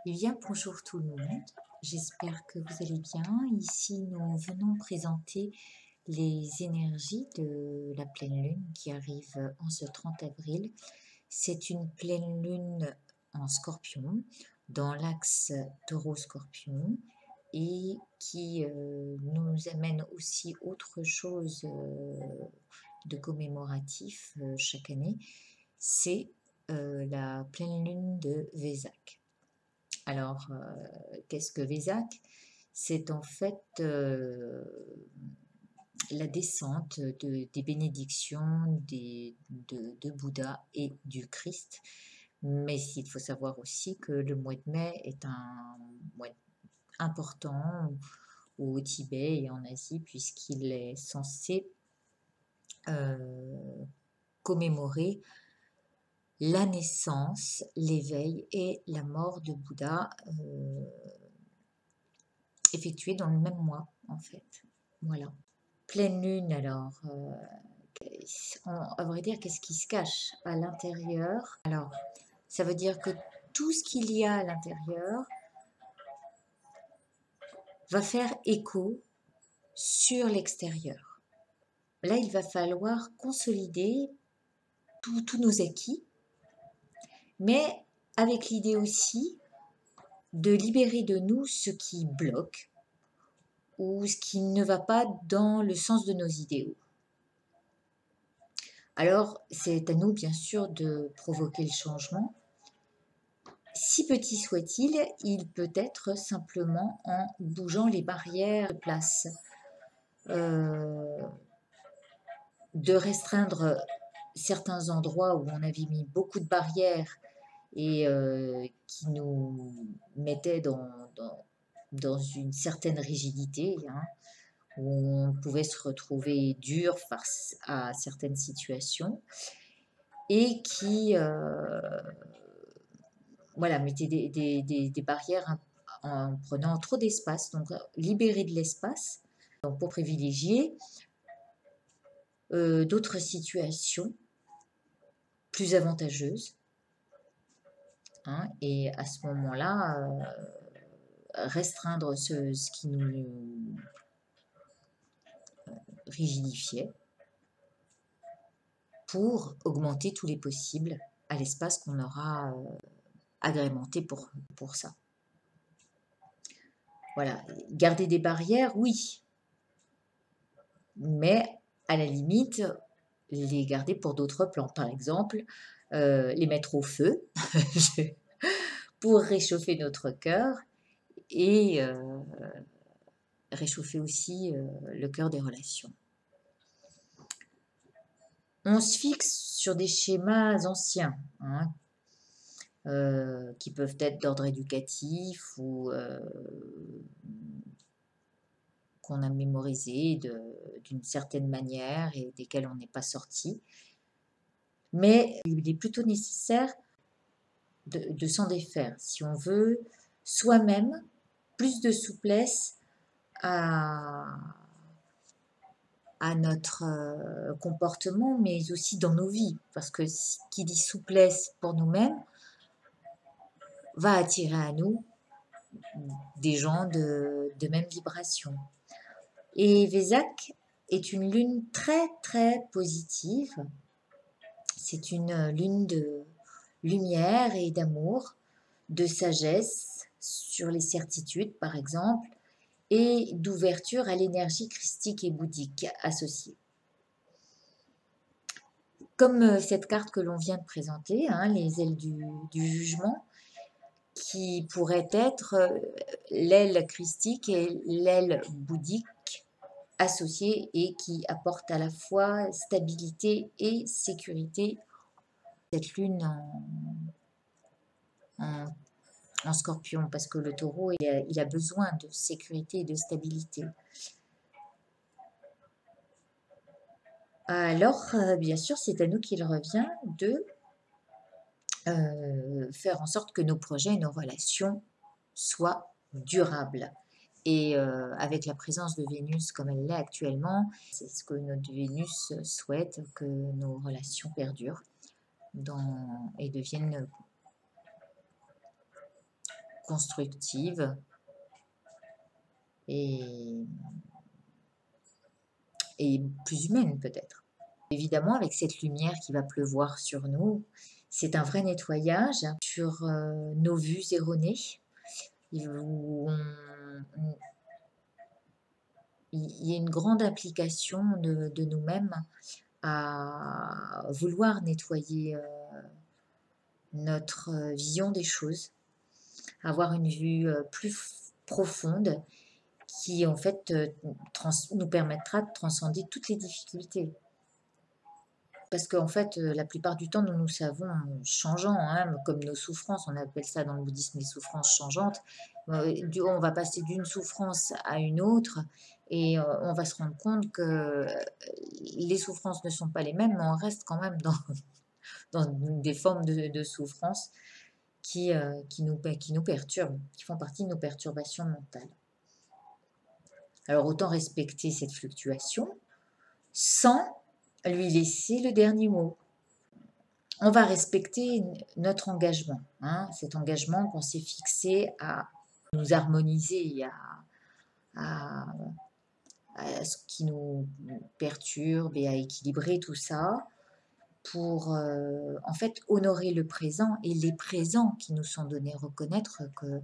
Eh bien, bonjour tout le monde, j'espère que vous allez bien. Ici, nous venons présenter les énergies de la pleine lune qui arrive en ce 30 avril. C'est une pleine lune en scorpion, dans l'axe taureau-scorpion, et qui nous amène aussi autre chose de commémoratif chaque année, c'est la pleine lune de Vésac. Alors, qu'est-ce que Vésac? C'est en fait la descente des bénédictions de Bouddha et du Christ. Mais il faut savoir aussi que le mois de mai est un mois important au Tibet et en Asie, puisqu'il est censé commémorer la naissance, l'éveil et la mort de Bouddha, effectués dans le même mois, en fait. Voilà. Pleine lune, alors, à vrai dire, qu'est-ce qui se cache à l'intérieur? Alors, ça veut dire que tout ce qu'il y a à l'intérieur va faire écho sur l'extérieur. Là, il va falloir consolider tous nos acquis, mais avec l'idée aussi de libérer de nous ce qui bloque ou ce qui ne va pas dans le sens de nos idéaux. Alors, c'est à nous, bien sûr, de provoquer le changement. Si petit soit-il, il peut être simplement en bougeant les barrières de place, de restreindre certains endroits où on avait mis beaucoup de barrières et qui nous mettaient dans une certaine rigidité, hein, où on pouvait se retrouver dur face à certaines situations et qui voilà, mettaient des barrières en prenant trop d'espace. Donc, libérer de l'espace pour privilégier d'autres situations plus avantageuses. Hein, et à ce moment-là, restreindre ce qui nous rigidifiait pour augmenter tous les possibles à l'espace qu'on aura agrémenté pour ça. Voilà, garder des barrières, oui, mais à la limite, les garder pour d'autres plans. Par exemple, les mettre au feu pour réchauffer notre cœur et réchauffer aussi le cœur des relations. On se fixe sur des schémas anciens, hein, qui peuvent être d'ordre éducatif ou qu'on a mémorisé d'une certaine manière et desquels on n'est pas sorti. Mais il est plutôt nécessaire de s'en défaire si on veut soi-même plus de souplesse à notre comportement, mais aussi dans nos vies. Parce que qui dit souplesse pour nous-mêmes va attirer à nous des gens de même vibration. Et Vésac est une lune très très positive. C'est une lune de lumière et d'amour, de sagesse sur les certitudes par exemple, et d'ouverture à l'énergie christique et bouddhique associée. Comme cette carte que l'on vient de présenter, hein, les ailes du jugement, qui pourrait être l'aile christique et l'aile bouddhique associées et qui apporte à la fois stabilité et sécurité. Cette lune en scorpion, parce que le taureau, il a besoin de sécurité et de stabilité. Alors, bien sûr, c'est à nous qu'il revient de faire en sorte que nos projets et nos relations soient durables. Et avec la présence de Vénus comme elle l'est actuellement, c'est ce que notre Vénus souhaite, que nos relations perdurent et deviennent constructives et, et plus humaines peut-être. Évidemment, avec cette lumière qui va pleuvoir sur nous, c'est un vrai nettoyage sur nos vues erronées, où il y a une grande implication de nous-mêmes à vouloir nettoyer notre vision des choses, avoir une vue plus profonde qui en fait nous permettra de transcender toutes les difficultés. Parce qu'en fait, la plupart du temps, nous savons changeants, hein, comme nos souffrances, on appelle ça dans le bouddhisme les souffrances changeantes. On va passer d'une souffrance à une autre et on va se rendre compte que les souffrances ne sont pas les mêmes, mais on reste quand même dans des formes de souffrance qui nous perturbent, qui font partie de nos perturbations mentales. Alors autant respecter cette fluctuation sans lui laisser le dernier mot. On va respecter notre engagement, hein, cet engagement qu'on s'est fixé à nous harmoniser, à, à ce qui nous perturbe et à équilibrer tout ça pour en fait honorer le présent et les présents qui nous sont donnés, reconnaître que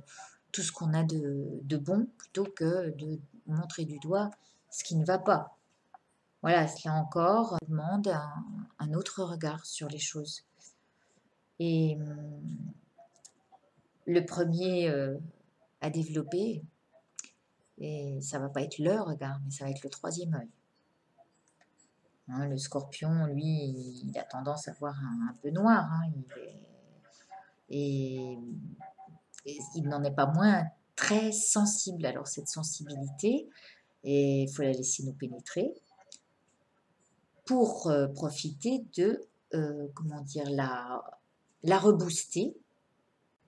tout ce qu'on a de bon plutôt que de montrer du doigt ce qui ne va pas. Voilà, cela encore demande un autre regard sur les choses. Et le premier à développer, et ça va pas être le regard, mais ça va être le troisième œil. Hein, le scorpion, lui, il a tendance à voir un peu noir, hein, et il n'en est pas moins très sensible. Alors cette sensibilité, et il faut la laisser nous pénétrer pour profiter de, comment dire, la rebooster,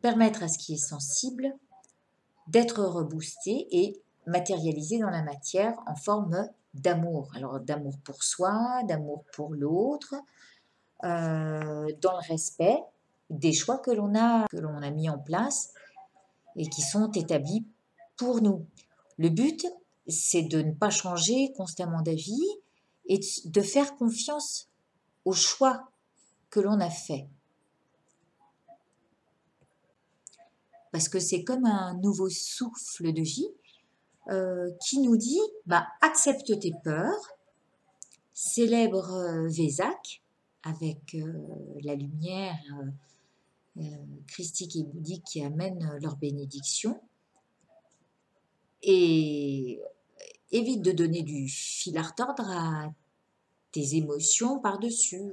permettre à ce qui est sensible d'être reboosté et matérialisé dans la matière en forme d'amour. Alors d'amour pour soi, d'amour pour l'autre, dans le respect des choix que l'on a mis en place et qui sont établis pour nous. Le but, c'est de ne pas changer constamment d'avis et de faire confiance aux choix que l'on a faits. Parce que c'est comme un nouveau souffle de vie qui nous dit accepte tes peurs, célèbre Vésac avec la lumière christique et bouddhique qui amène leur bénédiction et évite de donner du fil à retordre à tes émotions par-dessus.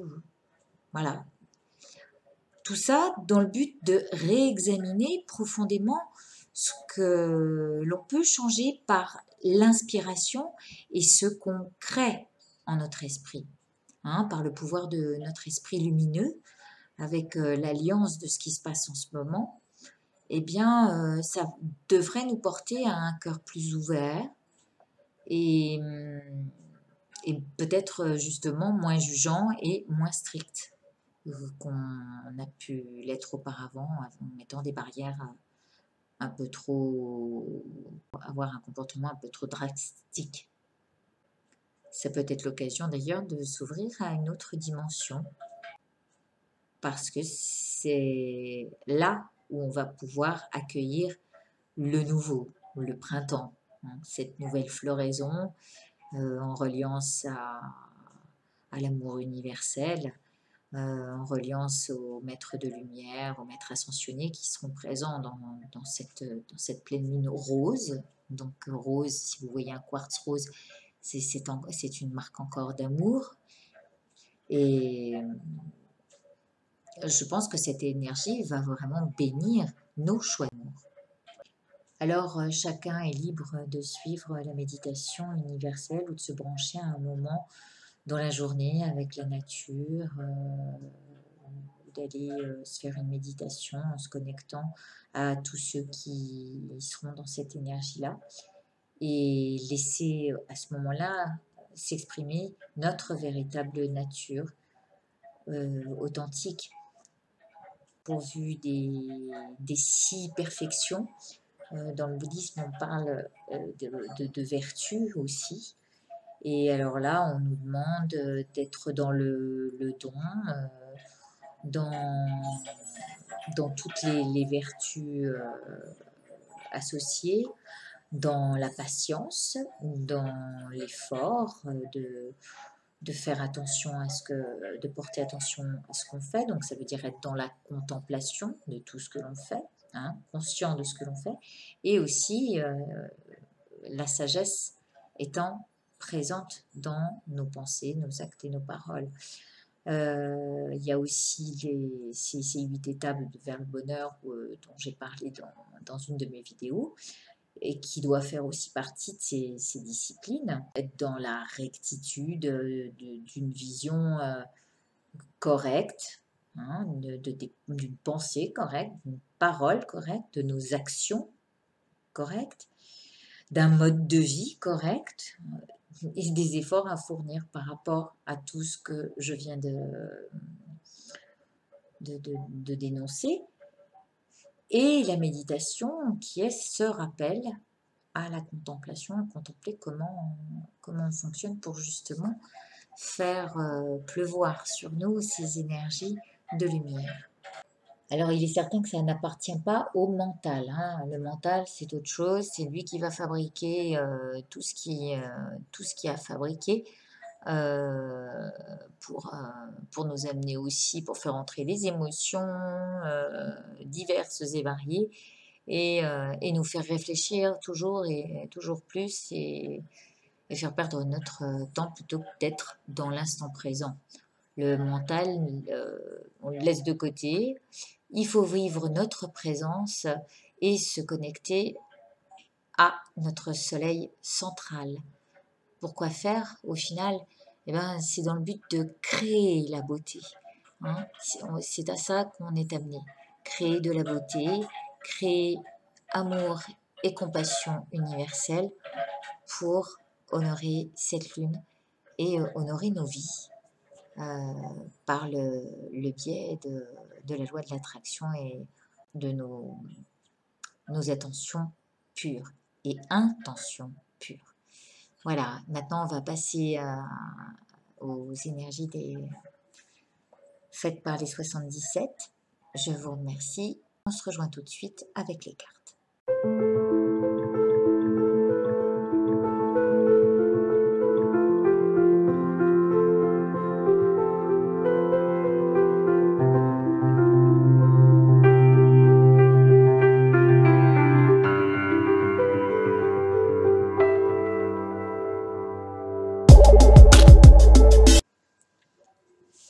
Voilà. Tout ça dans le but de réexaminer profondément ce que l'on peut changer par l'inspiration et ce qu'on crée en notre esprit, hein, par le pouvoir de notre esprit lumineux, avec l'alliance de ce qui se passe en ce moment, eh bien, ça devrait nous porter à un cœur plus ouvert et, et peut-être justement moins jugeant et moins strict qu'on a pu l'être auparavant en mettant des barrières un peu trop, avoir un comportement un peu trop drastique. Ça peut être l'occasion d'ailleurs de s'ouvrir à une autre dimension parce que c'est là où on va pouvoir accueillir le nouveau, le printemps, hein, cette nouvelle floraison en reliance à l'amour universel, en reliance aux maîtres de lumière, aux maîtres ascensionnés qui seront présents dans cette pleine lune rose. Donc rose, si vous voyez un quartz rose, c'est une marque encore d'amour. Et je pense que cette énergie va vraiment bénir nos choix d'amour. Alors chacun est libre de suivre la méditation universelle ou de se brancher à un moment dans la journée avec la nature, d'aller se faire une méditation en se connectant à tous ceux qui seront dans cette énergie-là et laisser à ce moment-là s'exprimer notre véritable nature authentique, pourvue des 6 perfections. Dans le bouddhisme, on parle de vertu aussi. Et alors là, on nous demande d'être dans le don, dans, dans toutes les vertus associées, dans la patience, dans l'effort, de faire attention à de porter attention à ce qu'on fait. Donc ça veut dire être dans la contemplation de tout ce que l'on fait, hein, conscient de ce que l'on fait, et aussi la sagesse étant présente dans nos pensées, nos actes et nos paroles. Il y a aussi ces 8 étapes vers le bonheur dont j'ai parlé dans une de mes vidéos et qui doit faire aussi partie de ces disciplines, être dans la rectitude d'une vision correcte, hein, d'une pensée correcte, d'une parole correcte, de nos actions correctes, d'un mode de vie correct et des efforts à fournir par rapport à tout ce que je viens de dénoncer. Et la méditation qui est ce rappel à la contemplation, à contempler comment on fonctionne pour justement faire pleuvoir sur nous ces énergies de lumière. Alors, il est certain que ça n'appartient pas au mental, hein. Le mental, c'est autre chose. C'est lui qui va fabriquer tout ce qui a fabriqué euh, pour nous amener aussi, pour faire entrer des émotions diverses et variées et nous faire réfléchir toujours et toujours plus et faire perdre notre temps plutôt que d'être dans l'instant présent. Le mental, on le laisse de côté. Il faut vivre notre présence et se connecter à notre soleil central. Pourquoi faire au final? Eh ben, c'est dans le but de créer la beauté, hein. C'est à ça qu'on est amené. Créer de la beauté, créer amour et compassion universelle pour honorer cette lune et honorer nos vies par le biais de la loi de l'attraction et de nos attentions pures et intentions pures. Voilà, maintenant on va passer aux énergies faites par les 77. Je vous remercie. On se rejoint tout de suite avec les cartes.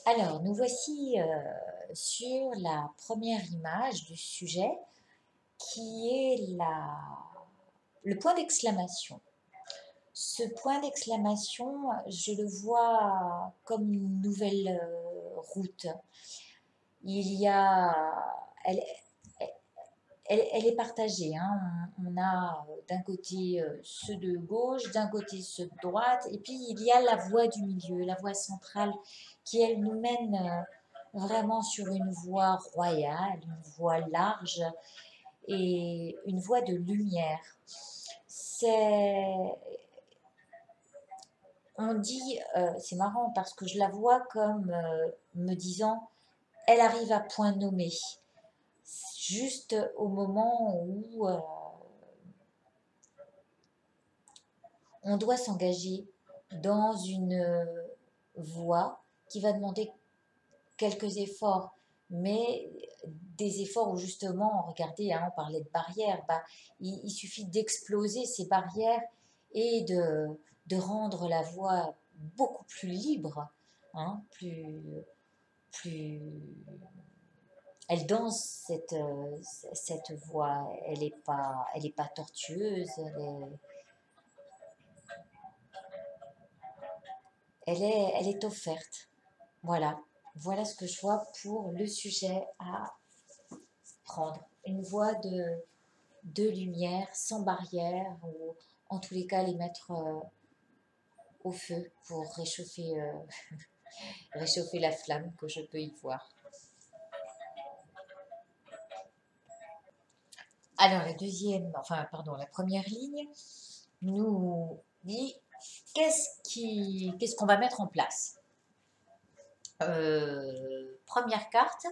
Alors, nous voici sur la première image du sujet qui est le point d'exclamation. Ce point d'exclamation, je le vois comme une nouvelle route. Il y a, elle est partagée, hein. On a d'un côté ceux de gauche, d'un côté ceux de droite, et puis il y a la voie du milieu, la voie centrale, qui elle nous mène vraiment sur une voie royale, une voie large et une voie de lumière. On dit, c'est marrant parce que je la vois comme me disant, elle arrive à point nommé, juste au moment où on doit s'engager dans une voie qui va demander quelques efforts, mais des efforts où justement, regardez, hein, on parlait de barrières, il suffit d'exploser ces barrières et de rendre la voie beaucoup plus libre, hein, plus elle danse cette voie, elle est pas tortueuse, elle est offerte. Voilà, voilà ce que je vois pour le sujet à prendre. Une voie de lumière, sans barrière, ou en tous les cas les mettre au feu pour réchauffer, réchauffer la flamme que je peux y voir. Alors la première ligne nous dit qu'est-ce qu'on va mettre en place. Première carte,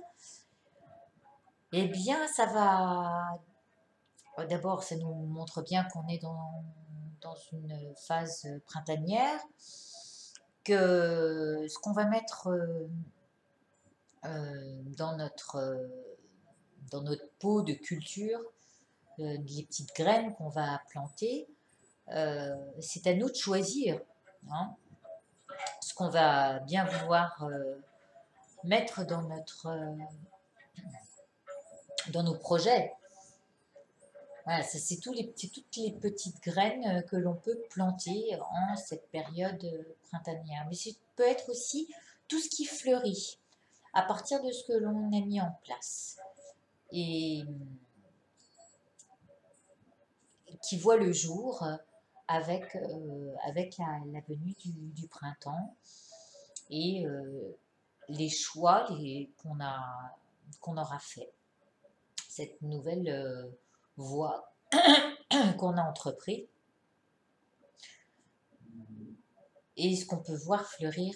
eh bien ça va, d'abord ça nous montre bien qu'on est dans une phase printanière, que ce qu'on va mettre dans notre pot de culture, les petites graines qu'on va planter, c'est à nous de choisir, hein, ce qu'on va bien vouloir mettre dans nos projets. Voilà, c'est toutes les petites graines que l'on peut planter en cette période printanière. Mais ça peut être aussi tout ce qui fleurit à partir de ce que l'on a mis en place et qui voit le jour avec la venue du printemps et les choix qu'on aura fait. Cette nouvelle voie qu'on a entrepris et ce qu'on peut voir fleurir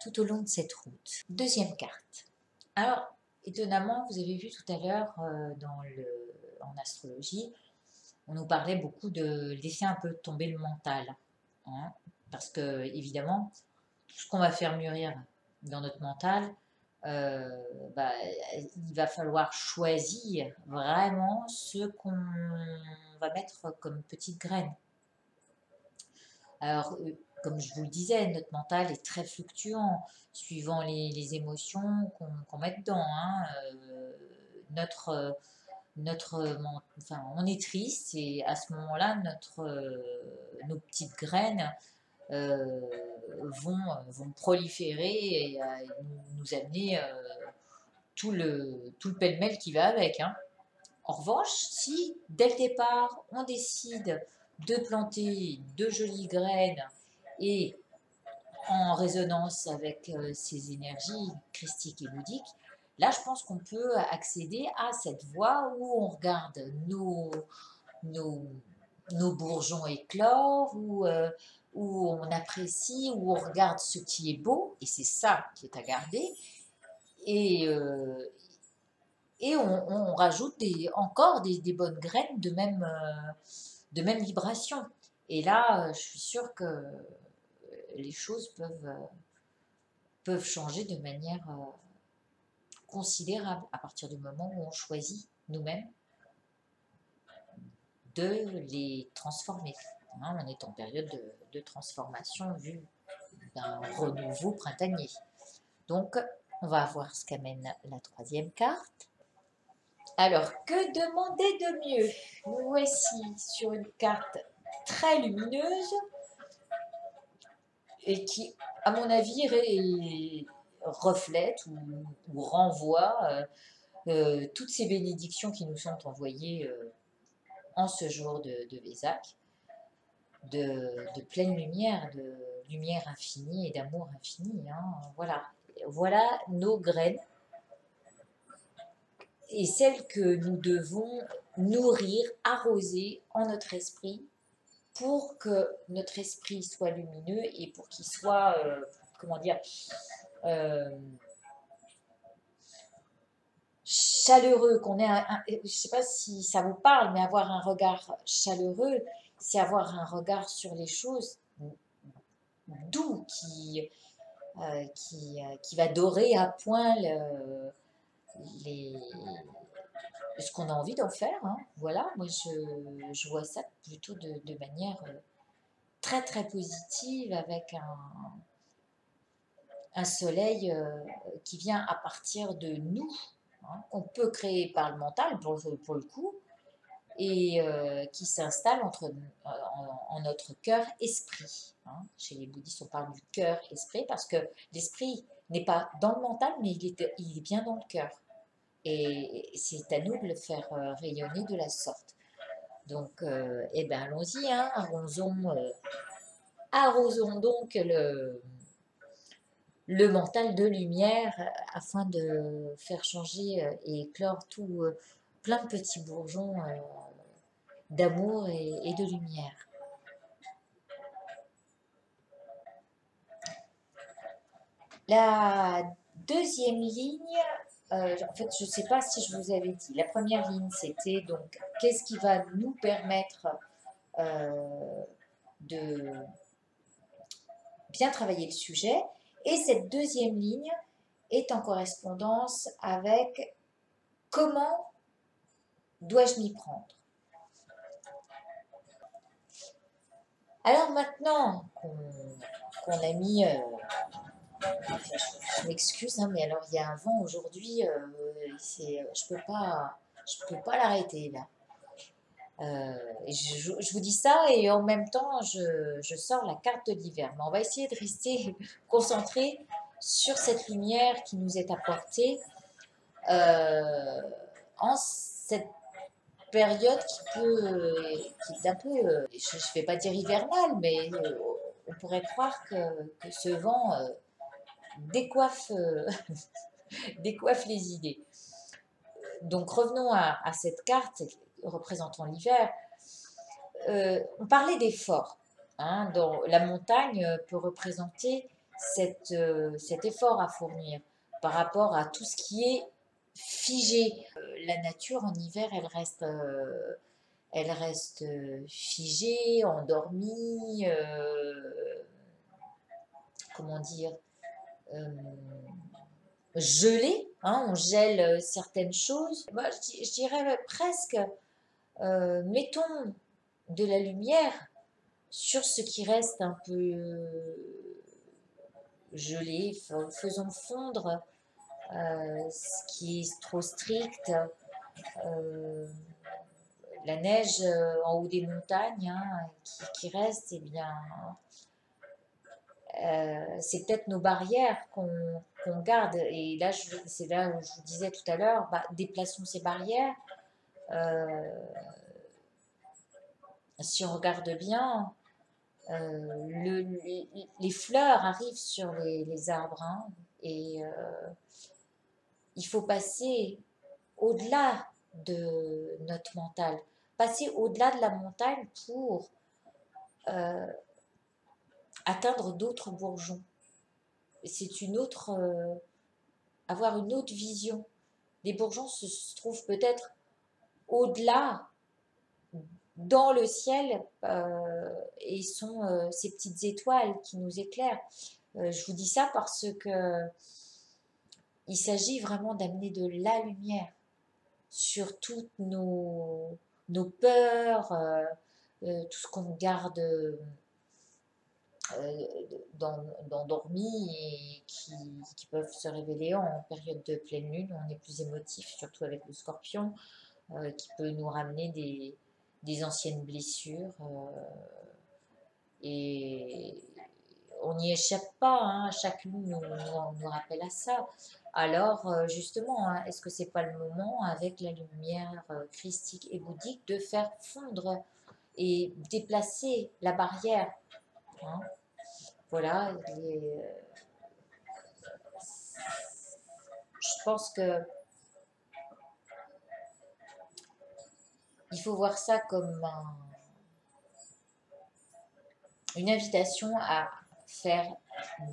tout au long de cette route. Deuxième carte. Alors, étonnamment, vous avez vu tout à l'heure en astrologie, on nous parlait beaucoup de laisser un peu tomber le mental, hein, parce que évidemment, tout ce qu'on va faire mûrir dans notre mental, euh, bah, il va falloir choisir vraiment ce qu'on va mettre comme petite graine. Alors, comme je vous le disais, notre mental est très fluctuant, suivant les émotions qu'on met dedans, hein. Enfin, on est triste et à ce moment-là, nos petites graines euh, vont proliférer et nous amener tout le pêle-mêle qui va avec, hein. En revanche, si dès le départ, on décide de planter de jolies graines et en résonance avec ces énergies christiques et bouddhiques, là, je pense qu'on peut accéder à cette voie où on regarde nos, nos bourgeons éclore, où on apprécie, où on regarde ce qui est beau, et c'est ça qui est à garder, et, on rajoute encore des bonnes graines de même vibration. Et là, je suis sûre que les choses peuvent changer de manière considérable à partir du moment où on choisit nous-mêmes de les transformer. Hein, on est en période de transformation vue d'un renouveau printanier. Donc, on va voir ce qu'amène la troisième carte. Alors, que demander de mieux? Nous voici sur une carte très lumineuse et qui, à mon avis, reflète ou renvoie toutes ces bénédictions qui nous sont envoyées en ce jour de Vésac, de pleine lumière, de lumière infinie et d'amour infini. Hein. Voilà nos graines et celles que nous devons nourrir, arroser en notre esprit pour que notre esprit soit lumineux et pour qu'il soit, comment dire, euh, chaleureux, qu'on ait je ne sais pas si ça vous parle, mais avoir un regard chaleureux, c'est avoir un regard sur les choses doux qui va dorer à point les, ce qu'on a envie d'en faire. Hein. Voilà, moi je vois ça plutôt de manière très très positive avec un soleil qui vient à partir de nous, hein, qu'on peut créer par le mental pour le coup, et qui s'installe en notre cœur-esprit. Hein. Chez les bouddhistes, on parle du cœur-esprit parce que l'esprit n'est pas dans le mental, mais il est bien dans le cœur. Et c'est à nous de le faire rayonner de la sorte. Donc, eh ben, allons-y, hein, arrosons donc le mental de lumière afin de faire changer et éclore tout plein de petits bourgeons d'amour et de lumière. La deuxième ligne, en fait, je ne sais pas si je vous avais dit. La première ligne, c'était donc qu'est-ce qui va nous permettre de bien travailler le sujet. Et cette deuxième ligne est en correspondance avec comment dois-je m'y prendre. Alors maintenant qu'on a mis... je m'excuse, hein, mais alors il y a un vent aujourd'hui, je peux pas l'arrêter là. Je vous dis ça et en même temps je sors la carte de l'hiver. Mais on va essayer de rester concentré sur cette lumière qui nous est apportée en cette période qui est un peu, je ne vais pas dire hivernale, mais on pourrait croire que ce vent décoiffe, décoiffe les idées. Donc revenons à cette carte représentant l'hiver. On parlait d'effort. Hein, la montagne peut représenter cet effort à fournir par rapport à tout ce qui est figé. La nature en hiver, elle reste figée, endormie, comment dire, gelée. Hein, on gèle certaines choses. Moi, je dirais presque, mettons de la lumière sur ce qui reste un peu gelé, faisons fondre ce qui est trop strict, la neige en haut des montagnes hein, qui reste, eh bien, c'est peut-être nos barrières qu'on garde. Et là, c'est là où je vous disais tout à l'heure, bah, déplaçons ces barrières. Si on regarde bien, les fleurs arrivent sur les arbres hein, et il faut passer au-delà de notre mental, passer au-delà de la montagne pour atteindre d'autres bourgeons. C'est avoir une autre vision. Les bourgeons se trouvent peut-être au-delà, dans le ciel, et sont ces petites étoiles qui nous éclairent. Je vous dis ça parce que il s'agit vraiment d'amener de la lumière sur toutes nos peurs, tout ce qu'on garde d'endormi et qui peuvent se révéler en période de pleine lune. On est plus émotif, surtout avec le scorpion, qui peut nous ramener des anciennes blessures. Et on n'y échappe pas, hein, chaque lune nous rappelle à ça. Alors justement, hein, est-ce que c'est pas le moment avec la lumière christique et bouddhique de faire fondre et déplacer la barrière hein. Voilà, je pense que il faut voir ça comme une invitation à faire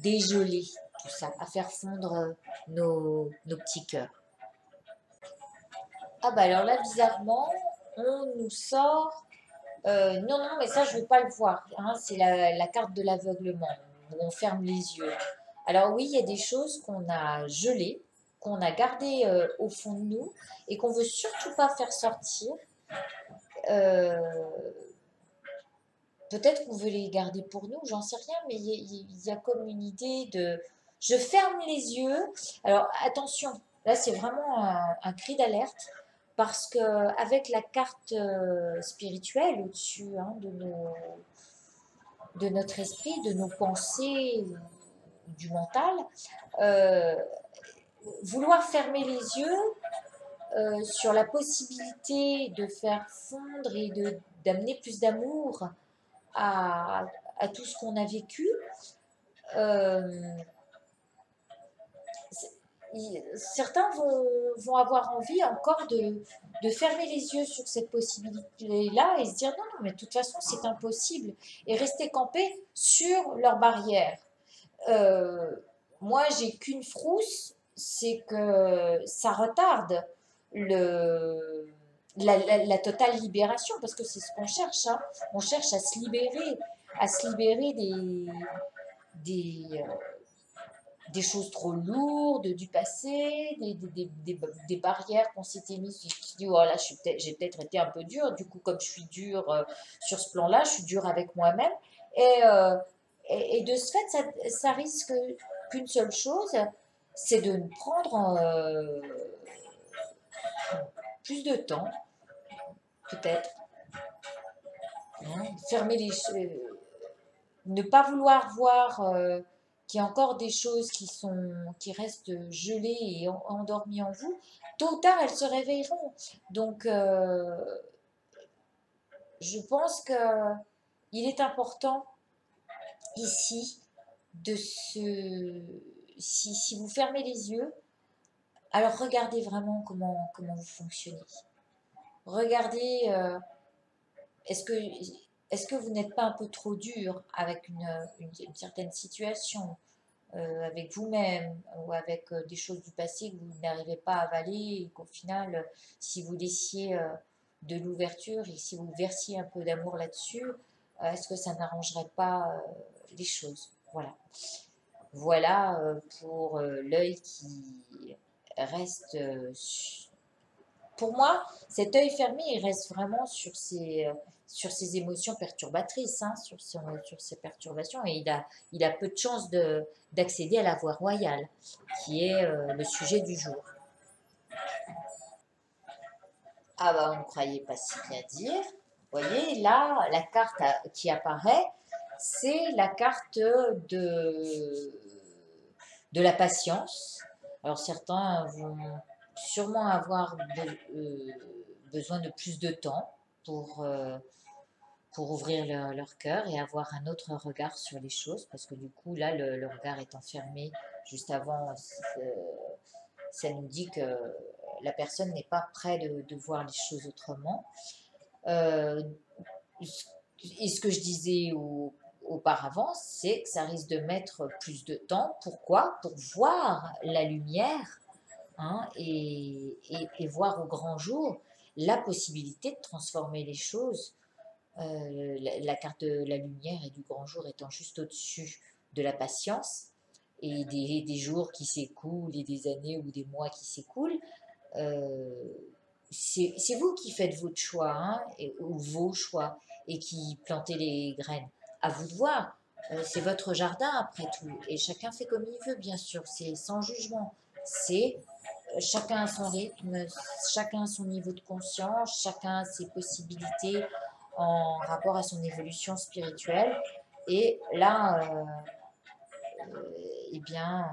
dégeler tout ça, à faire fondre nos petits cœurs. Ah bah alors là, bizarrement, on nous sort... non, non, mais ça, je ne veux pas le voir. Hein, c'est la carte de l'aveuglement, où on ferme les yeux. Alors oui, il y a des choses qu'on a gelées, qu'on a gardées au fond de nous, et qu'on ne veut surtout pas faire sortir. Peut-être qu'on veut les garder pour nous, j'en sais rien, mais il y a comme une idée de... Je ferme les yeux. Alors attention, là c'est vraiment un cri d'alerte. parce que avec la carte spirituelle au-dessus hein, de notre esprit, de nos pensées, du mental, euh, vouloir fermer les yeux sur la possibilité de faire fondre et d'amener plus d'amour à, à tout ce qu'on a vécu, euh, certains vont avoir envie encore de fermer les yeux sur cette possibilité-là et se dire non, non, mais de toute façon, c'est impossible et rester campés sur leur barrière. Euh, Moi, j'ai qu'une frousse, c'est que ça retarde la totale libération, parce que c'est ce qu'on cherche. Hein. On cherche à se libérer des, des choses trop lourdes du passé, des barrières qu'on s'était mises. Je dis, oh là, j'ai peut-être été un peu dure. Du coup, comme je suis dure sur ce plan-là, je suis dure avec moi-même. Et, euh, et de ce fait, ça risque qu'une seule chose, c'est de nous prendre plus de temps, peut-être. Hein, fermer ne pas vouloir voir qu'il y a encore des choses qui restent gelées et endormies en vous, tôt ou tard elles se réveilleront. Donc je pense que il est important ici de se si vous fermez les yeux, alors regardez vraiment comment vous fonctionnez. Regardez est-ce que vous n'êtes pas un peu trop dur avec une certaine situation, avec vous-même ou avec des choses du passé que vous n'arrivez pas à avaler et qu'au final, si vous laissiez de l'ouverture et si vous versiez un peu d'amour là-dessus, est-ce que ça n'arrangerait pas les choses? Voilà. Voilà pour l'œil qui reste pour moi, cet œil fermé, il reste vraiment sur ses émotions perturbatrices, hein, sur ses perturbations, et il a peu de chances d'accéder à la voie royale, qui est le sujet du jour. Ah bah, on ne croyait pas si bien dire. Vous voyez, là, la carte qui apparaît, c'est la carte de la patience. Alors certains vont sûrement avoir besoin de plus de temps pour ouvrir leur cœur et avoir un autre regard sur les choses, parce que du coup, là, le regard étant fermé juste avant, ça nous dit que la personne n'est pas prête de voir les choses autrement. Euh, et ce que je disais auparavant, c'est que ça risque de mettre plus de temps. Pourquoi? Pour voir la lumière hein, et voir au grand jour la possibilité de transformer les choses. La carte de la lumière et du grand jour étant juste au-dessus de la patience et des jours qui s'écoulent et des années ou des mois qui s'écoulent. Euh, c'est vous qui faites votre choix, hein, ou vos choix, et qui plantez les graines. À vous de voir. C'est votre jardin après tout. Et chacun fait comme il veut, bien sûr. C'est sans jugement. C'est chacun a son rythme, chacun a son niveau de conscience, chacun a ses possibilités en rapport à son évolution spirituelle. Et là, eh bien,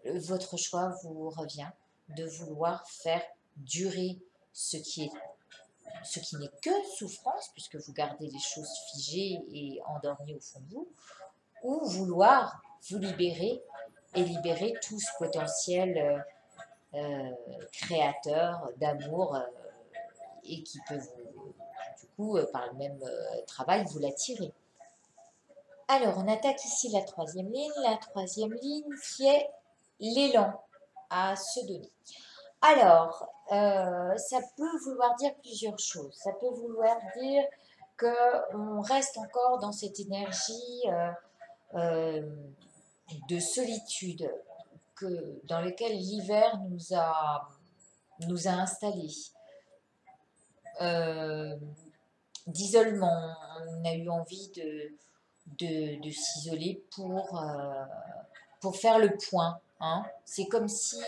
votre choix vous revient de vouloir faire durer ce qui n'est que souffrance, puisque vous gardez les choses figées et endormies au fond de vous, ou vouloir vous libérer et libérer tout ce potentiel créateur d'amour et qui peut vous, du coup, par le même travail, vous l'attirer. Alors, on attaque ici la troisième ligne. La troisième ligne qui est l'élan à se donner. Alors, ça peut vouloir dire plusieurs choses. Ça peut vouloir dire qu'on reste encore dans cette énergie euh, de solitude dans laquelle l'hiver nous a installés. Euh, D'isolement, on a eu envie de s'isoler pour faire le point hein. C'est comme si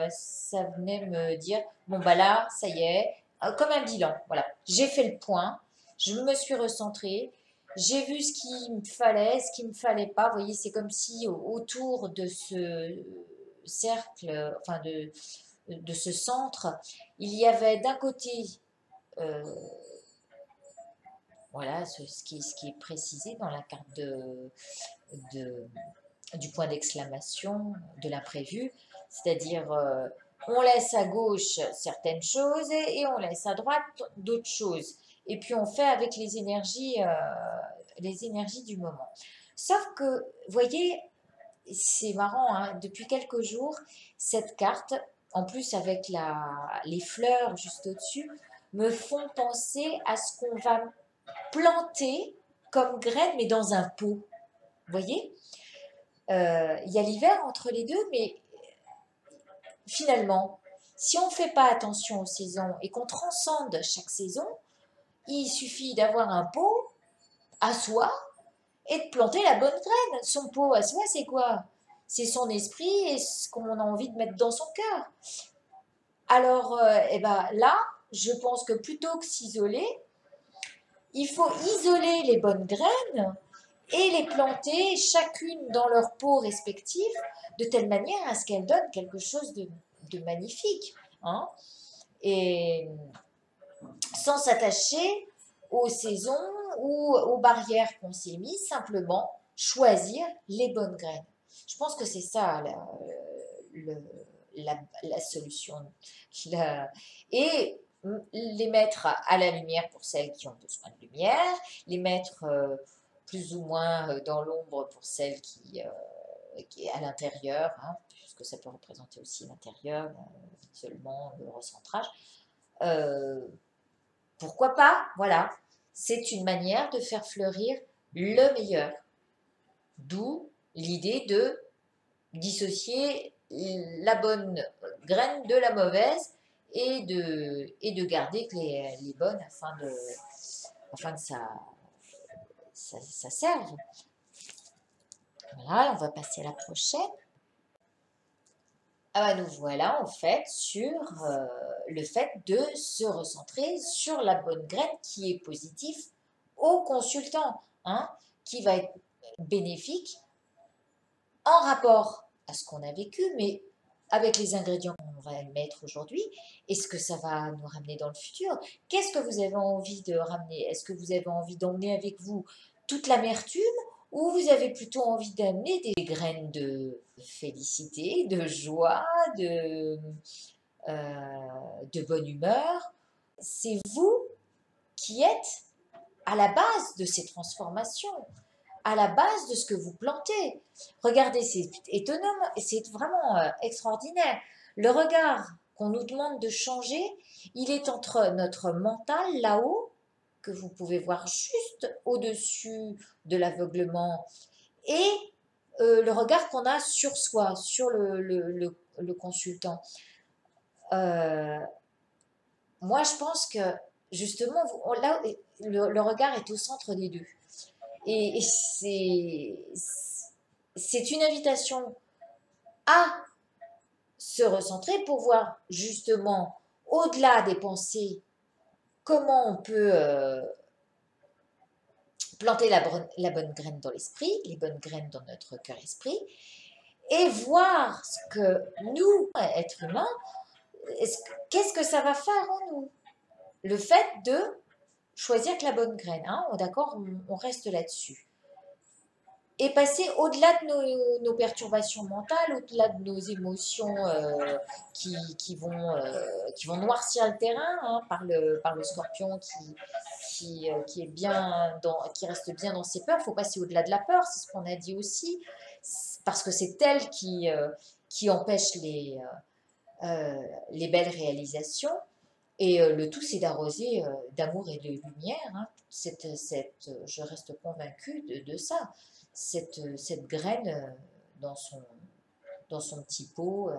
ça venait me dire, bon bah là, ça y est, comme un bilan, voilà. J'ai fait le point, je me suis recentrée, j'ai vu ce qu'il me fallait, ce qu'il me fallait pas. Vous voyez, c'est comme si autour de ce cercle, enfin de ce centre, il y avait d'un côté, euh, voilà, ce qui est précisé dans la carte de, du point d'exclamation, de l'imprévu, c'est-à-dire on laisse à gauche certaines choses et on laisse à droite d'autres choses. Et puis on fait avec les énergies du moment. Sauf que, vous voyez, c'est marrant, hein, depuis quelques jours, cette carte, en plus avec les fleurs juste au-dessus, me font penser à ce qu'on va planter comme graine, mais dans un pot. Vous voyez, il y a l'hiver entre les deux, mais finalement, si on ne fait pas attention aux saisons et qu'on transcende chaque saison, il suffit d'avoir un pot à soi et de planter la bonne graine. Son pot à soi, c'est quoi? C'est son esprit et ce qu'on a envie de mettre dans son cœur. Alors, eh ben, là, je pense que plutôt que s'isoler, il faut isoler les bonnes graines et les planter chacune dans leur pot respectif de telle manière à ce qu'elles donnent quelque chose de magnifique. Hein, et sans s'attacher aux saisons ou aux barrières qu'on s'est mis, simplement choisir les bonnes graines. Je pense que c'est ça la solution. Et les mettre à la lumière pour celles qui ont besoin de lumière, les mettre plus ou moins dans l'ombre pour celles qui est à l'intérieur, hein, puisque ça peut représenter aussi l'intérieur, l'isolement, le recentrage. Euh, Pourquoi pas? Voilà. C'est une manière de faire fleurir le meilleur. D'où l'idée de dissocier la bonne graine de la mauvaise et de garder que les bonnes afin que ça serve. Voilà, on va passer à la prochaine. Ah bah nous voilà en fait sur le fait de se recentrer sur la bonne graine qui est positive au consultant, hein, qui va être bénéfique en rapport à ce qu'on a vécu, mais avec les ingrédients qu'on va mettre aujourd'hui, est-ce que ça va nous ramener dans le futur? Qu'est-ce que vous avez envie de ramener? Est-ce que vous avez envie d'emmener avec vous toute l'amertume ou vous avez plutôt envie d'amener des graines de félicité, de joie, de bonne humeur? C'est vous qui êtes à la base de ces transformations, à la base de ce que vous plantez. Regardez, c'est étonnant, c'est vraiment extraordinaire. Le regard qu'on nous demande de changer, il est entre notre mental là-haut, que vous pouvez voir juste au-dessus de l'aveuglement, et le regard qu'on a sur soi, sur le consultant. Euh, Moi, je pense que justement, là, le regard est au centre des deux. Et c'est une invitation à se recentrer pour voir justement au-delà des pensées comment on peut planter la bonne graine dans l'esprit, les bonnes graines dans notre cœur-esprit, et voir ce que nous, êtres humains, qu'est-ce que ça va faire en nous. Le fait de choisir que la bonne graine, hein, d'accord, on reste là-dessus. Et passer au-delà de nos perturbations mentales, au-delà de nos émotions qui vont noircir le terrain, hein, par le scorpion qui est bien qui reste bien dans ses peurs. Il faut passer au-delà de la peur, c'est ce qu'on a dit aussi, parce que c'est elle qui empêche les belles réalisations. Et le tout, c'est d'arroser d'amour et de lumière. Hein, je reste convaincue de ça. Cette graine dans son petit pot,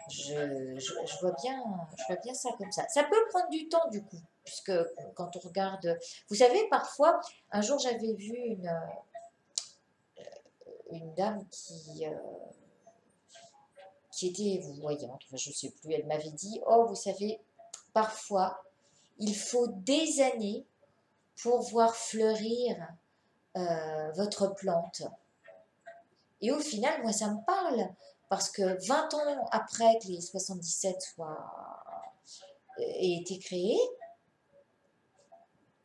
je vois bien ça comme ça. Ça peut prendre du temps, du coup, puisque quand on regarde. Vous savez, parfois, un jour, j'avais vu une dame qui était voyante, enfin, je ne sais plus, elle m'avait dit, oh, vous savez, parfois, il faut des années pour voir fleurir votre plante. Et au final, moi, ça me parle, parce que 20 ans après que les 77 aient été créés,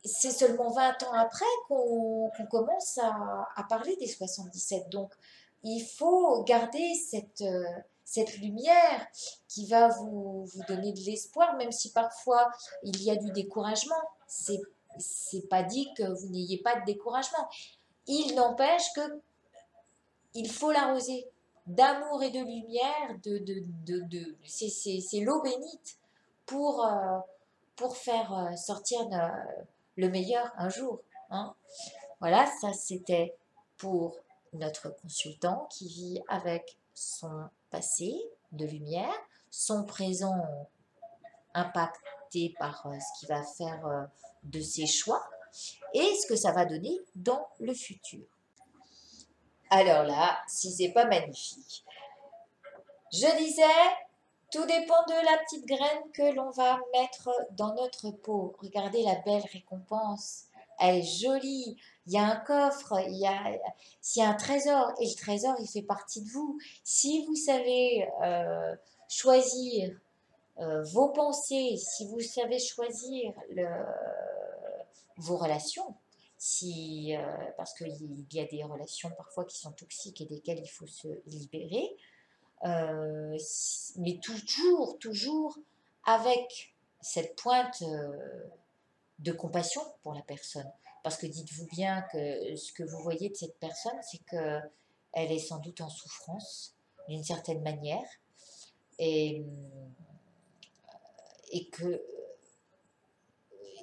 c'est seulement 20 ans après qu'on commence à parler des 77. Donc, il faut garder cette lumière qui va vous donner de l'espoir, même si parfois il y a du découragement. C'est pas dit que vous n'ayez pas de découragement. Il n'empêche que il faut l'arroser d'amour et de lumière, c'est l'eau bénite pour faire sortir le meilleur un jour. Hein. Voilà, ça c'était pour notre consultant qui vit avec son passé de lumière, son présent impacté par ce qu'il va faire de ses choix et ce que ça va donner dans le futur. Alors là, si c'est pas magnifique. Je disais, tout dépend de la petite graine que l'on va mettre dans notre pot. Regardez la belle récompense. Elle est jolie. Il y a un coffre, il y a un trésor. Et le trésor, il fait partie de vous. Si vous savez choisir vos pensées, si vous savez choisir vos relations, parce qu'il y a des relations parfois qui sont toxiques et desquelles il faut se libérer, mais toujours avec cette pointe de compassion pour la personne. Parce que dites-vous bien que ce que vous voyez de cette personne, c'est qu'elle est sans doute en souffrance d'une certaine manière et, et que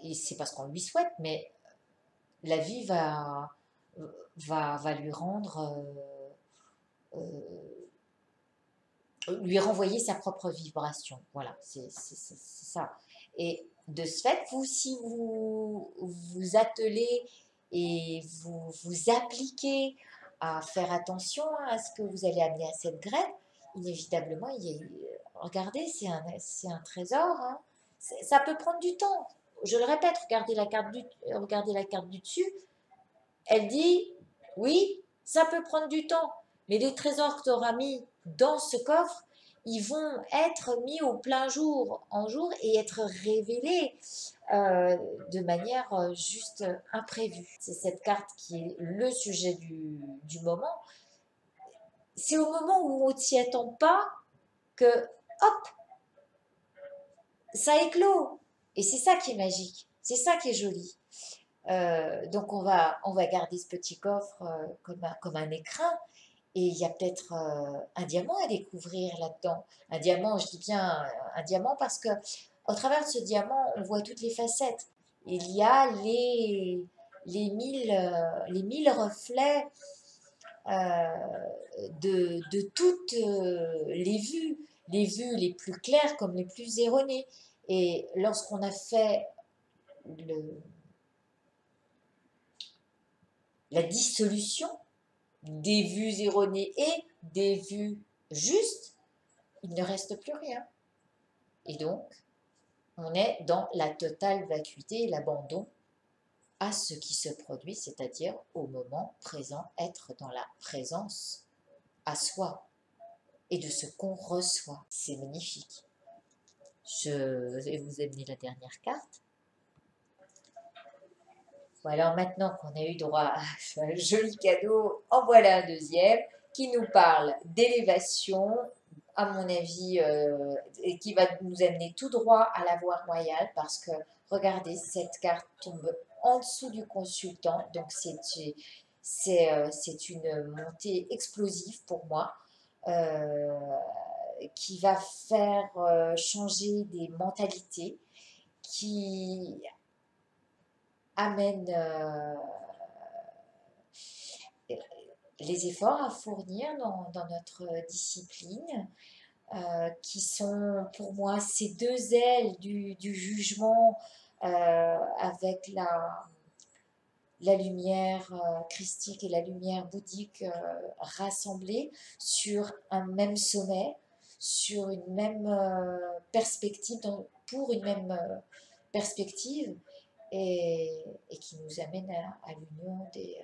et c'est parce qu'on lui souhaite, mais la vie va lui rendre lui renvoyer sa propre vibration. Voilà, c'est ça. Et de ce fait, vous, si vous attelez et vous appliquez à faire attention à ce que vous allez amener à cette graine, inévitablement, regardez, c'est un trésor. Hein. Ça peut prendre du temps. Je le répète, regardez la carte du dessus. Elle dit, oui, ça peut prendre du temps, mais les trésors que tu auras mis dans ce coffre, ils vont être mis au plein jour, en jour, et être révélés de manière juste imprévue. C'est cette carte qui est le sujet du moment. C'est au moment où on ne s'y attend pas que, hop, ça éclot. Et c'est ça qui est magique, c'est ça qui est joli. Donc on va garder ce petit coffre comme un écrin et il y a peut-être un diamant à découvrir là-dedans. Un diamant, je dis bien un diamant parce que au travers de ce diamant, on voit toutes les facettes. Il y a les mille reflets de toutes les vues les plus claires comme les plus erronées. Et lorsqu'on a fait la dissolution des vues erronées et des vues justes, il ne reste plus rien. Et donc, on est dans la totale vacuité et l'abandon à ce qui se produit, c'est-à-dire au moment présent, être dans la présence à soi et de ce qu'on reçoit. C'est magnifique. Je vais vous amener la dernière carte. Bon, alors maintenant qu'on a eu droit à un joli cadeau, en voilà un deuxième qui nous parle d'élévation, à mon avis, et qui va nous amener tout droit à la voie royale parce que, regardez, cette carte tombe en dessous du consultant, donc c'est une montée explosive pour moi qui va faire changer des mentalités, qui amène les efforts à fournir dans notre discipline, qui sont pour moi ces deux ailes du jugement avec la lumière christique et la lumière bouddhique rassemblées sur un même sommet, sur une même perspective, pour une même perspective, et qui nous amène à l'union des...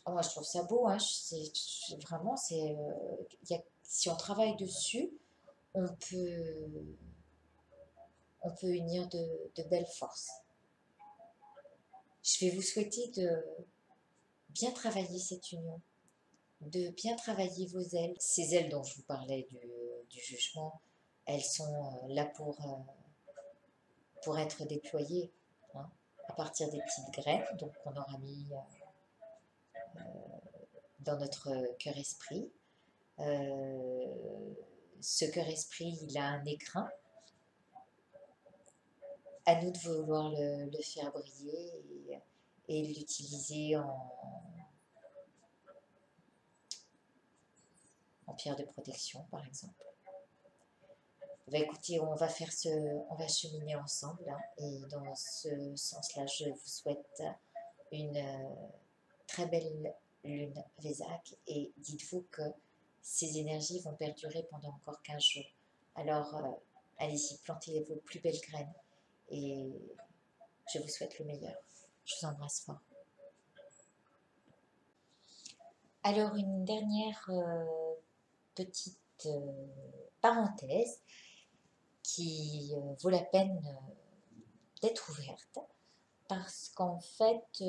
moi, je trouve ça beau, hein, vraiment, si on travaille dessus, on peut, on peut unir de belles forces. Je vais vous souhaiter de bien travailler cette union, de bien travailler vos ailes. Ces ailes dont je vous parlais du jugement, elles sont là pour être déployées, hein, à partir des petites graines, donc on aura mis dans notre cœur-esprit. Ce cœur-esprit, il a un écrin. À nous de vouloir le faire briller et l'utiliser en pierre de protection, par exemple. Bah, écoutez, on va cheminer ensemble, hein, et dans ce sens-là, je vous souhaite une très belle lune Vésac, et dites-vous que ces énergies vont perdurer pendant encore 15 jours. Alors, allez-y, plantez vos plus belles graines, et je vous souhaite le meilleur. Je vous embrasse fort. Alors, une dernière petite parenthèse qui vaut la peine d'être ouverte, parce qu'en fait,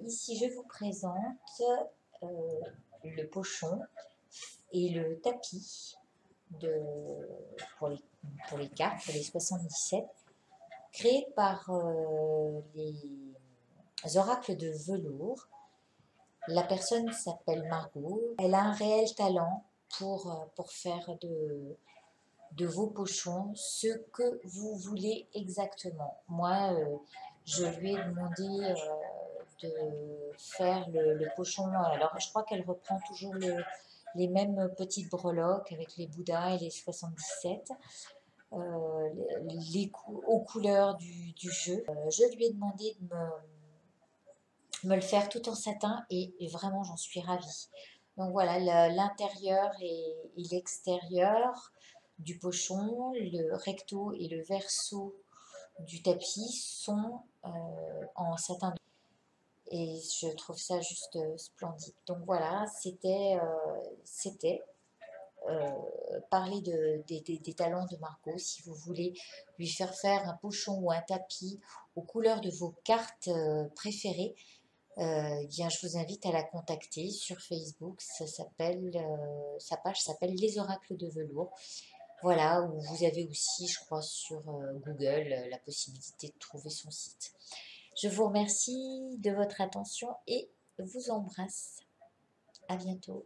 ici, je vous présente le pochon et le tapis pour les cartes, pour les 77, créés par les oracles de velours. La personne s'appelle Margot. Elle a un réel talent pour faire de vos pochons ce que vous voulez exactement. Moi, je lui ai demandé de faire le pochon. Alors, je crois qu'elle reprend toujours les mêmes petites breloques avec les Bouddhas et les 77. Aux couleurs du jeu. Je lui ai demandé de me le faire tout en satin, et vraiment j'en suis ravie. Donc voilà, l'intérieur et l'extérieur du pochon, le recto et le verso du tapis sont en satin, et je trouve ça juste splendide. Donc voilà, c'était parler des talents de Margot. Si vous voulez lui faire un pochon ou un tapis aux couleurs de vos cartes préférées, eh bien, je vous invite à la contacter sur Facebook. Sa page s'appelle Les Oracles de Velours. Voilà, où vous avez aussi, je crois, sur Google, la possibilité de trouver son site. Je vous remercie de votre attention et vous embrasse. À bientôt.